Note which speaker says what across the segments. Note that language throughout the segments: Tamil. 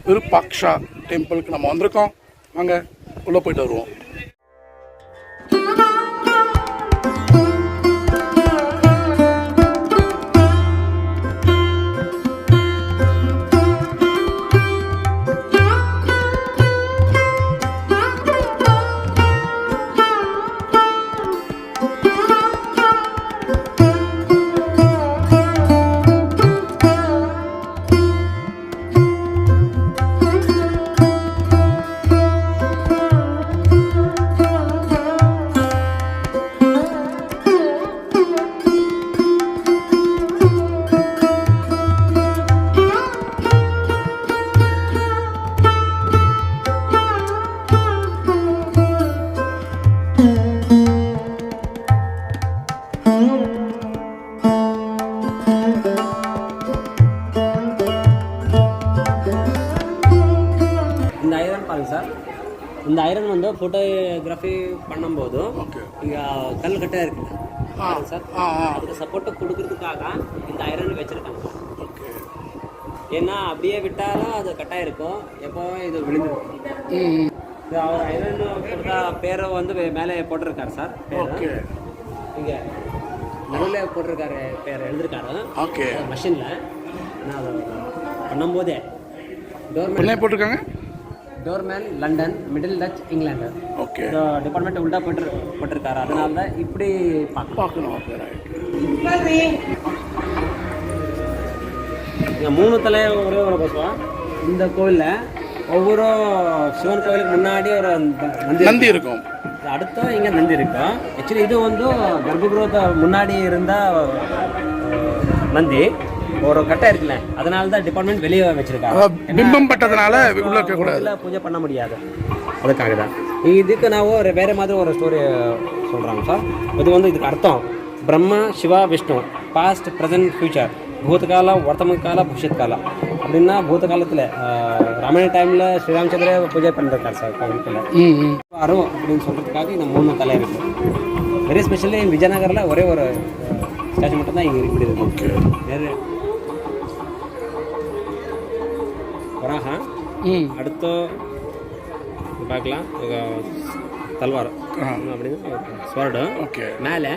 Speaker 1: விருப்பாக்ஷா டெம்பிளுக்கு நம்ம வந்திருக்கோம். வாங்க உள்ளே போயிட்டு வருவோம்.
Speaker 2: இந்த ஐரன் வந்து ஃபோட்டோகிராஃபி பண்ணும்போது இங்கே கல் கட்டாக இருக்குல்ல சார், அதுக்கு சப்போர்ட்டை கொடுக்கறதுக்காக இந்த ஐரன் வச்சுருக்காங்க. ஏன்னா அப்படியே விட்டாலும் அது கட்டாக இருக்கும், எப்போ இது விழுந்துடும். அவர் ஐரன் கொடுத்த பேரை வந்து மேலே போட்டிருக்காரு சார். இங்கே நடுவில் போட்டிருக்காரு, பேர் எழுதிருக்காரு மஷினில். நான் அதை பண்ணும்போதே
Speaker 1: டோர்மேன் போட்டிருக்காங்க.
Speaker 2: Doorman London, middle touch, England. இந்த டிபார்ட்மெண்ட் உள்டா போட்டிருக்காரு. அதனால தான் இப்படி பார்க்கணும். இங்கே 3 தலை ஒரே ஒரு பசுவா. இந்த கோவிலில் ஒவ்வொரு சிவன் கோவிலுக்கு முன்னாடி ஒரு
Speaker 1: நந்தி இருக்கும்.
Speaker 2: அடுத்த இங்கே நந்தி இருக்கும். ஆக்சுவலி இது வந்து கர்ப்பகிரகத்தை முன்னாடி இருந்த நந்தி ஒரு கட்டை இருக்குல்ல, அதனால தான் டிபார்ட்மெண்ட் வெளியே வச்சிருக்காங்க.
Speaker 1: பிம்பம் பட்டதுனால உள்ள கூடாது,
Speaker 2: பூஜை பண்ண முடியாது. அதுக்காக தான் இதுக்கு நான் ஒரு வேறு மாதிரி ஒரு ஸ்டோரி சொல்கிறாங்க சார். இது வந்து இதுக்கு அர்த்தம் Brahma, Shiva, Vishnu, past, present, future, பூதகால, வர்த்தம கால, புஷித் காலம். அப்படின்னா பூத காலத்தில் ராமாயண டைமில் ஸ்ரீராமச்சந்திர பூஜை பண்ணிருக்காரு சார் கோவிலுக்குள்ள. அருவம் அப்படின்னு சொல்கிறதுக்காக இந்த 3 தலை இருக்குது. வெரி ஸ்பெஷலி விஜயநகரில் ஒரே ஒரு ஸ்டாச்சு மட்டும் தான் இங்கே இப்படி இருக்கு. வேறு வராக அடுத்து பார்க்கலாம். தல்வார் அப்படின்னா ஸ்வர்டு. மேலே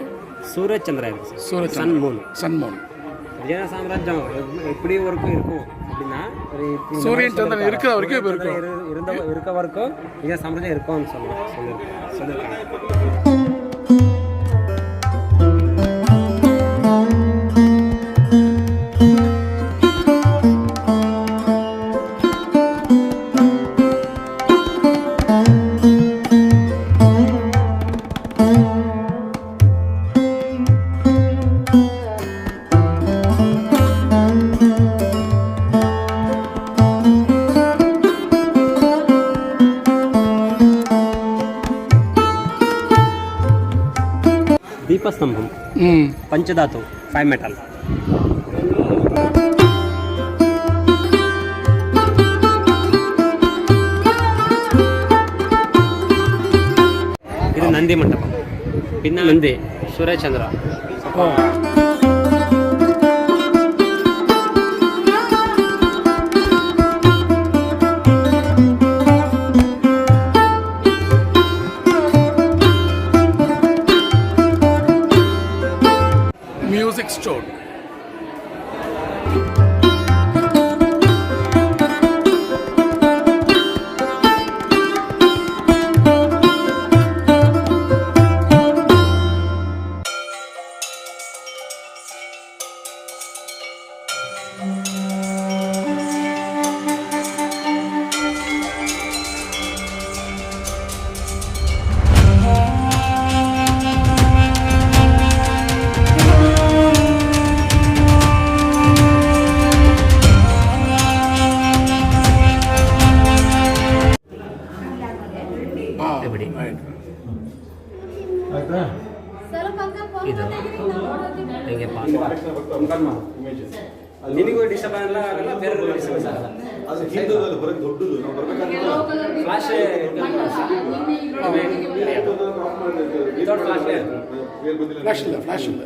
Speaker 2: சூரியச்சந்திரா இருக்குது, சன் மூன். விஜயநகர சாம்ராஜ்யம் எப்படி வரைக்கும் இருக்கும் அப்படின்னா
Speaker 1: சூரியன் சந்திரன் இருக்க வரைக்கும்
Speaker 2: இருக்க வரைக்கும் விஜய சாம்ராஜ்யம் இருக்கும்னு சொல்லியிருக்காங்க. దీపస్తంభం పంచధాతు 5 మెటల్. ఇది నంది మండపం. పిన్న నంది సూర్యచంద్ర.
Speaker 1: Music store.
Speaker 2: ಇದು ಹೀಗೆ ನಿನಗೂ ಡಿಸ್ಟರ್ಬ್ ಆಗಲ್ಲ, ಬೇರೆ ಡಿಸ್ಟರ್ಬೆನ್ಸ್ ಆಗಲ್ಲ. ಫ್ಲಾಶ್ ವಿತೌಟ್ ಫ್ಲಾಶ್ ಇಲ್ಲ.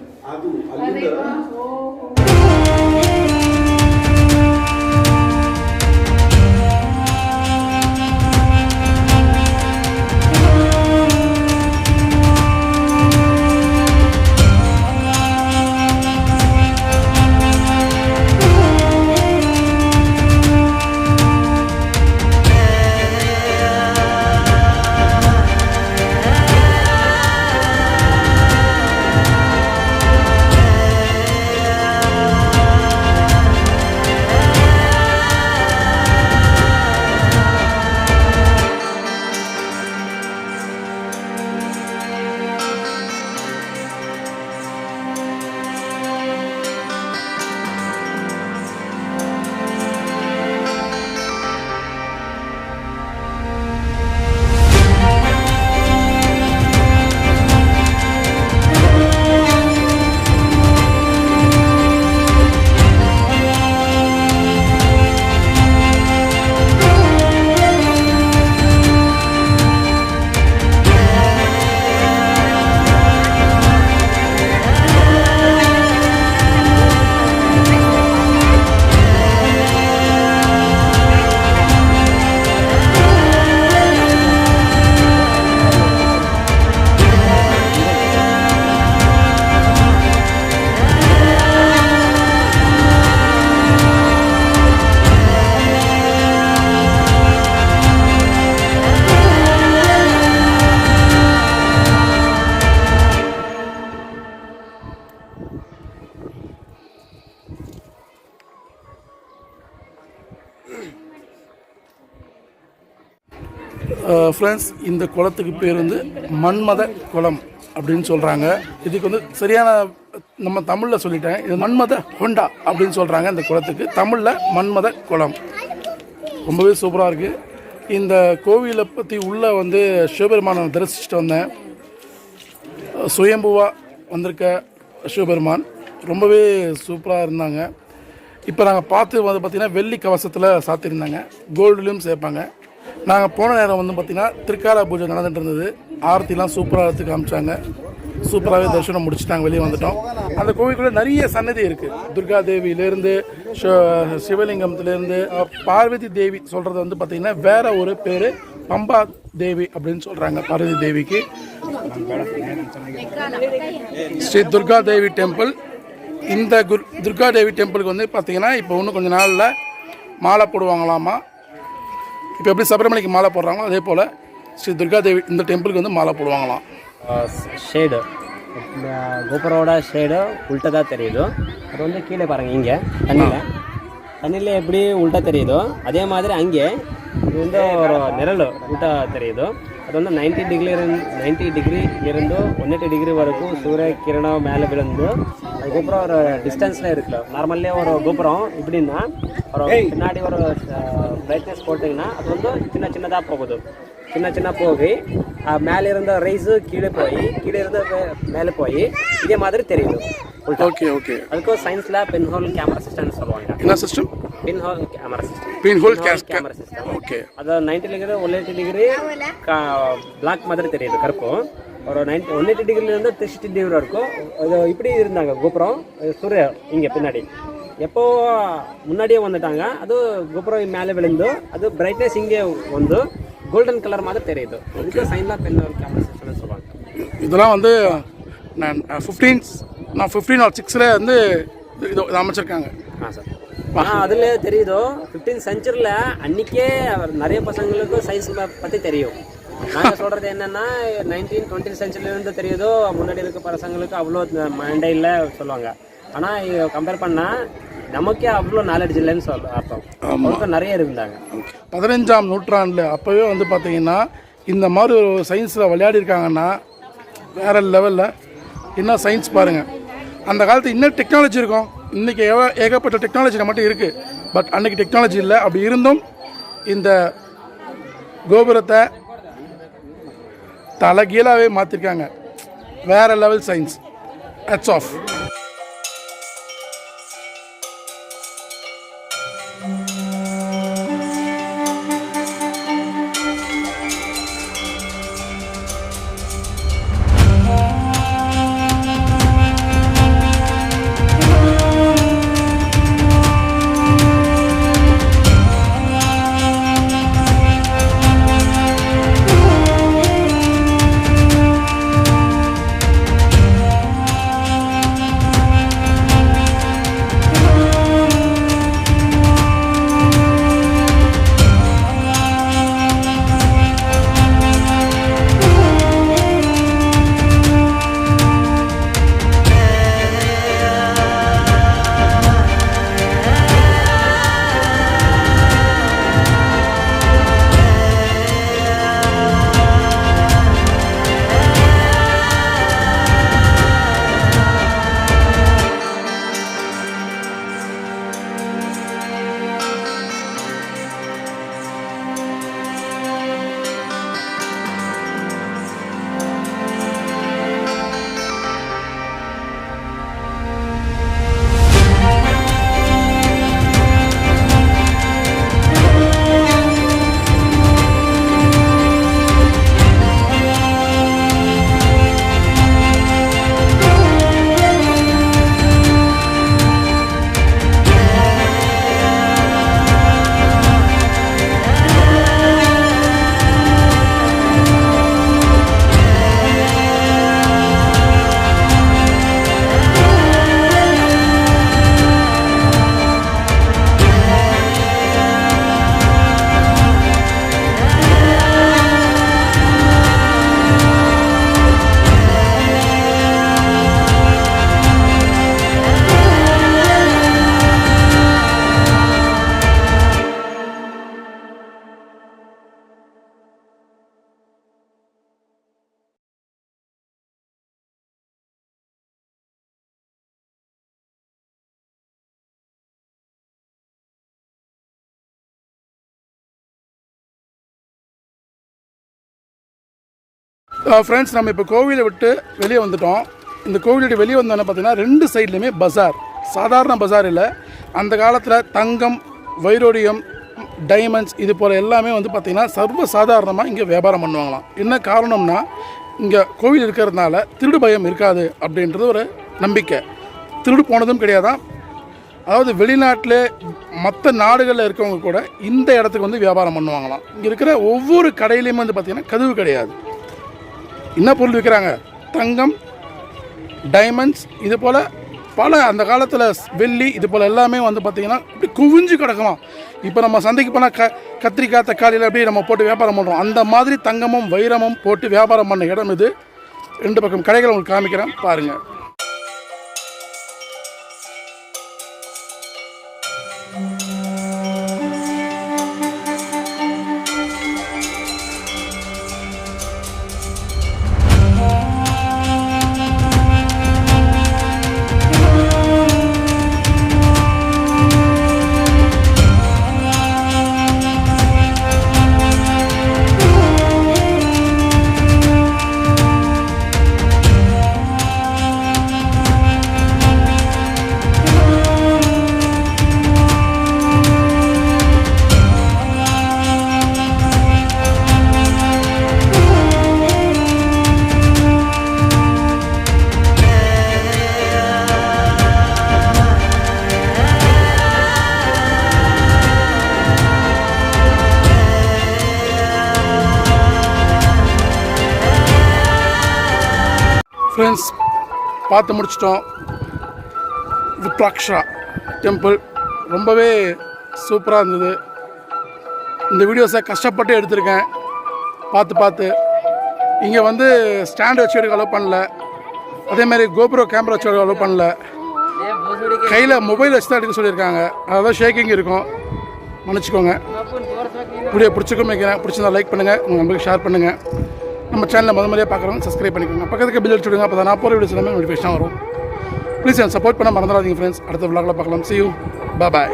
Speaker 1: ஃப்ரெண்ட்ஸ், இந்த குளத்துக்கு பேர் வந்து மன்மத குளம் அப்படின்னு சொல்கிறாங்க. இதுக்கு வந்து சரியான நம்ம தமிழில் சொல்லிட்டேன், இது மன்மத ஹொண்டா அப்படின்னு சொல்கிறாங்க. இந்த குளத்துக்கு தமிழில் மன்மத குளம். ரொம்பவே சூப்பராக இருக்குது. இந்த கோவிலை பற்றி உள்ளே வந்து சிவபெருமானை தரிசிச்சுட்டு வந்தேன். சுயம்புவாக வந்திருக்க சிவபெருமான் ரொம்பவே சூப்பராக இருந்தாங்க. இப்போ நாங்கள் பார்த்து வந்து பார்த்திங்கன்னா வெள்ளி கவசத்தில் சாத்தியிருந்தாங்க, கோல்டுலேயும் சேர்ப்பாங்க. நாங்கள் போன நேரம் வந்து பார்த்திங்கன்னா திருக்கால பூஜை நடந்துகிட்டு இருந்தது. ஆரத்திலாம் சூப்பராக எடுத்து காமிச்சாங்க. சூப்பராகவே தரிசனம் முடிச்சுட்டாங்க, வெளியே வந்துட்டோம். அந்த கோவிலுக்குள்ளே நிறைய சன்னதி இருக்குது. துர்கா தேவியிலேருந்து சிவலிங்கத்துலேருந்து பார்வதி தேவி சொல்கிறது வந்து பார்த்திங்கன்னா வேற ஒரு பேர் பம்பா தேவி அப்படின்னு சொல்கிறாங்க. பார்வதி தேவிக்கு ஸ்ரீ துர்கா தேவி டெம்பிள். இந்த துர்கா தேவி டெம்பிளுக்கு வந்து பார்த்திங்கன்னா இப்போ இன்னும் கொஞ்சம் நாளில் மாலை போடுவாங்களாமா. இப்போ எப்படி சபரிமலைக்கு மாலை போடுறாங்களோ அதே போல் ஸ்ரீ துர்கா தேவி இந்த டெம்பிளுக்கு வந்து மாலை போடுவாங்களாம்.
Speaker 2: ஷேடு கோபுரோட ஷேடு உள்ட்டதாக தெரியுது. அது வந்து கீழே பாருங்கள், இங்கே தண்ணியில் எப்படி உள்ட்டா தெரியுதோ அதே மாதிரி அங்கே இது வந்து ஒரு நிழல் உள்ட்டா தெரியுது. அது வந்து 90 டிகிரி இருந்து 180 டிகிரி வரைக்கும் சூரிய கிரணம் மேலே விழுந்து அது கோபுரம் ஒரு டிஸ்டன்ஸில் இருக்குது. நார்மல்லே ஒரு கோபுரம் இப்படின்னா ஒரு பின்னாடி ஒரு பிரைட்னஸ் போட்டிங்கன்னா அது வந்து சின்னதாக போகுது. சின்ன போய் மேலே இருந்த ரைஸு கீழே இருந்து மேலே போய் இதே மாதிரி தெரியுது.
Speaker 1: Okay okay.
Speaker 2: அதுக்கு சயின்ஸில் பின்ஹோல் கேமரா சிஸ்டம்னு சொல்லுவாங்க.
Speaker 1: என்ன system?
Speaker 2: Pinhole camera system.
Speaker 1: Pinhole camera
Speaker 2: system.
Speaker 1: Okay.
Speaker 2: அது 90 டிகிரி 180 டிகிரி பிளாக் மாதிரி தெரியுது கருப்பு. ஒரு 180 டிகிரிலேருந்து 360 டிகிரி வரைக்கும் அது இப்படி இருந்தாங்க கோபுரம். சூரிய இங்கே பின்னாடி எப்போ முன்னாடியே வந்துட்டாங்க. அது கோபுரம் மேலே விழுந்து அது பிரைட்னஸ் இங்கே வந்து கோல்டன் கலர் மாதிரி தெரியுது. இதுக்கு சைன்லாம் பின்ஹோல் கேமரா சிஸ்டம்னு சொல்லுவாங்க.
Speaker 1: இதெல்லாம் வந்து நான் 15 or 6 வந்து இது அமைச்சிருக்காங்க.
Speaker 2: சார் அதில் தெரியுதோ 15th செஞ்சுரியில் அன்றைக்கே நிறைய பசங்களுக்கு சயின்ஸ் பற்றி தெரியும். நாங்கள் சொல்கிறது என்னென்னா 1920 செஞ்சுரியிலேருந்து தெரியுதோ முன்னாடி இருக்க பசங்களுக்கு அவ்வளோ மண்டே இல்லை சொல்லுவாங்க. ஆனால் கம்பேர் பண்ணால் நமக்கே அவ்வளோ நாலேஜ் இல்லைன்னு அர்த்தம். அவங்களுக்கு நிறைய இருந்தாங்க.
Speaker 1: 15ஆம் நூற்றாண்டில் அப்போவே வந்து பார்த்திங்கன்னா இந்த மாதிரி ஒரு சயின்ஸில் விளையாடிருக்காங்கன்னா வேறு லெவலில். என்ன சயின்ஸ் பாருங்கள். அந்த காலத்து இன்னும் டெக்னாலஜி இருக்கும். இன்றைக்கி ஏகப்பட்ட டெக்னாலஜி நம்மகிட்ட இருக்குது. பட் அன்றைக்கி டெக்னாலஜி இல்லை. அப்படி இருந்தும் இந்த கோபுரத்தை தலைகீழாகவே மாற்றிருக்காங்க. வேறு level science. Hats off. Friends, நம்ம இப்போ கோவிலை விட்டு வெளியே வந்துட்டோம். இந்த கோவிலை விட்டு வெளியே வந்தோன்னே பார்த்தீங்கன்னா 2 சைட்லையுமே பஜார். சாதாரண பஜார் இல்லை. அந்த காலத்தில் தங்கம், வைரோடியம், டைமண்ட்ஸ் இது போல் எல்லாமே வந்து பார்த்திங்கன்னா சர்வ சாதாரணமாக இங்கே வியாபாரம் பண்ணுவாங்களாம். என்ன காரணம்னா, இங்கே கோவில் இருக்கிறதுனால திருடு பயம் இருக்காது அப்படின்றது ஒரு நம்பிக்கை. திருடு போனதும் கிடையாதான். அதாவது வெளிநாட்டில் மற்ற நாடுகளில் இருக்கவங்க கூட இந்த இடத்துக்கு வந்து வியாபாரம் பண்ணுவாங்களாம். இங்கே இருக்கிற ஒவ்வொரு கடையிலையும் வந்து பார்த்திங்கன்னா கதவு கிடையாது. என்ன பொருள் விற்கிறாங்க? தங்கம், டைமண்ட்ஸ் இது போல் பல அந்த காலத்தில் வெள்ளி இது போல் எல்லாமே வந்து பார்த்திங்கன்னா இப்படி குவிஞ்சு கிடக்கலாம். இப்போ நம்ம சந்தைக்கு போனால் கத்திரிக்காய், தக்காளியில் அப்படியே நம்ம போட்டு வியாபாரம் பண்ணுறோம். அந்த மாதிரி தங்கமும் வைரமும் போட்டு வியாபாரம் பண்ண இடம் இது. 2 பக்கம் கடைகளை உங்களுக்கு காமிக்கிறேன் பாருங்கள். ஃப்ரெண்ட்ஸ், பார்த்து முடிச்சிட்டோம். விருப்பாக்ஷா டெம்பிள் ரொம்பவே சூப்பராக இருந்தது. இந்த வீடியோஸை கஷ்டப்பட்டு எடுத்திருக்கேன் பார்த்து. இங்கே வந்து ஸ்டாண்ட் வச்சு எடுக்க அலோவ் பண்ணல. அதேமாதிரி கோப்ரோ கேமரா வச்சு அலோவ் பண்ணல. கையில் மொபைல் வச்சு தான் எடுக்க சொல்லியிருக்காங்க. அதெல்லாம் ஷேக்கிங் இருக்கும், மன்னிச்சிக்கோங்க. வீடியோ பிடிச்சிருக்கோம் நினைக்கிறேன். பிடிச்சிருந்தா லைக் பண்ணுங்கள், உங்கள் நம்பருக்கு ஷேர் பண்ணுங்கள். நம்ம சேனலில் முறையாக பார்க்குறவங்க சப்ஸ்கிரைப் பண்ணிக்கோங்க. பக்கத்துக்கு பில் அடிச்சு விடுங்க. அப்போ தான் நான் போகிற வீடியோஸ் எல்லாமே நோட்டிஃபிகேஷன் வரும். ப்ளீஸ் சப்போர்ட் பண்ண மறந்துடாதீங்க ஃப்ரெண்ட்ஸ். அடுத்த விளாகில் பார்க்கலாம். See you. Bye bye.